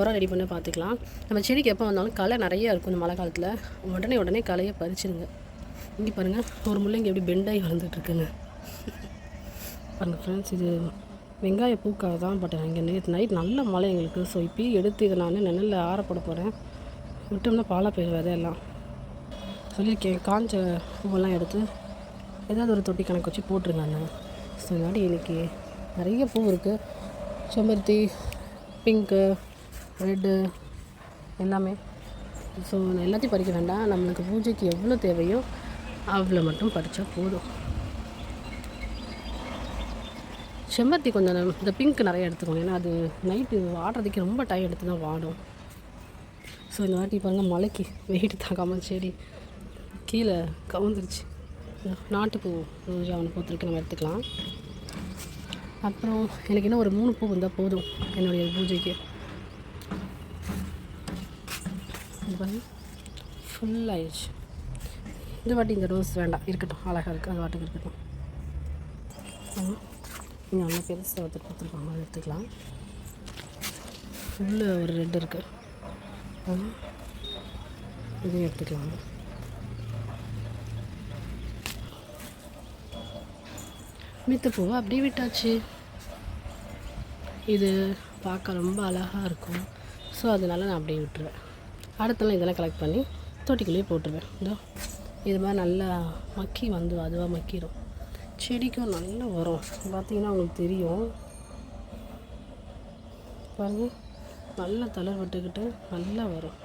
உரம் ரெடி பண்ணி பார்த்துக்கலாம். நம்ம செடிக்கு எப்போ வந்தாலும் களை நிறையா இருக்கும் இந்த மழை காலத்தில். உடனே களையை பறிச்சிடுங்க. இங்கே பாருங்கள், ஒரு முள்ளங்கி எப்படி பெண்டாகி வளர்ந்துட்டுருக்குங்க. பாருங்கள் ஃப்ரெண்ட்ஸ், இது வெங்காய பூக்காக தான். பட் இங்கே நேற்று நைட் நல்ல மழை எங்களுக்கு. ஸோ இப்போயும் எடுத்து இதை நான் நிழலில் ஆறப்பட போகிறேன். விட்டோம்னா பாலாக போயிடும் விதையெல்லாம். சொல்லியிருக்கேன், காஞ்ச பூவெல்லாம் எடுத்து ஏதாவது ஒரு தொட்டி கணக்கு வச்சு போட்டுருங்க அண்ணன். ஸோ இந்த மாதிரி இன்றைக்கி நிறைய பூ இருக்குது. செம்பருத்தி, பிங்க்கு, ரெட்டு எல்லாமே. ஸோ எல்லாத்தையும் பறிக்க வேண்டாம். நம்மளுக்கு பூஜைக்கு எவ்வளோ தேவையோ அவ்வளோ மட்டும் பறித்தா போதும். செம்பருத்தி கொஞ்சம் இந்த பிங்க் நிறைய எடுத்துக்கோங்க. ஏன்னா அது நைட்டு வாடுறதுக்கு ரொம்ப டைம் எடுத்து தான் வாடும். ஸோ இந்த வாட்டி பாருங்கள், மழைக்கு வெயிட் தாக்காமல் செடி கீழே கவுந்துருச்சு. நாட்டுப்பூ ரோஜா ஒன்று பூத்துருக்கு, நம்ம எடுத்துக்கலாம். அப்புறம் எனக்கு இன்னும் ஒரு 3 பூ வந்தால் போதும் என்னுடைய பூஜைக்கு. இது பாருங்க, ஃபுல் ஆயிடுச்சு. இந்த வாட்டி இந்த ரோஸ் வேண்டாம், இருக்கட்டும், அழகாக இருக்குது, அந்த வாட்டுக்கு இருக்கட்டும். இங்கே ஒன்று பெருசாக ஒருத்தர் கொடுத்துருக்காங்க, அதை எடுத்துக்கலாம். ஃபுல்லு ஒரு ரெட் இருக்குது, இதையும் எடுத்துக்கலாம். மித்த பூவை அப்படியே விட்டாச்சு. இது பார்க்க ரொம்ப அழகாக இருக்கும். ஸோ அதனால நான் அப்படியே விட்டுருவேன். அடுத்தலாம் இதெல்லாம் கலெக்ட் பண்ணி தொட்டிக்குள்ளேயே போட்டுருவேன். இதோ இது மாதிரி நல்லா மக்கி வந்து அதுவாக மக்கிடும். செடிக்கும் நல்லா வரும். பார்த்திங்கன்னா உங்களுக்கு தெரியும். பாருங்கள், நல்லா தளர் விட்டுக்கிட்டு நல்லா வரும்.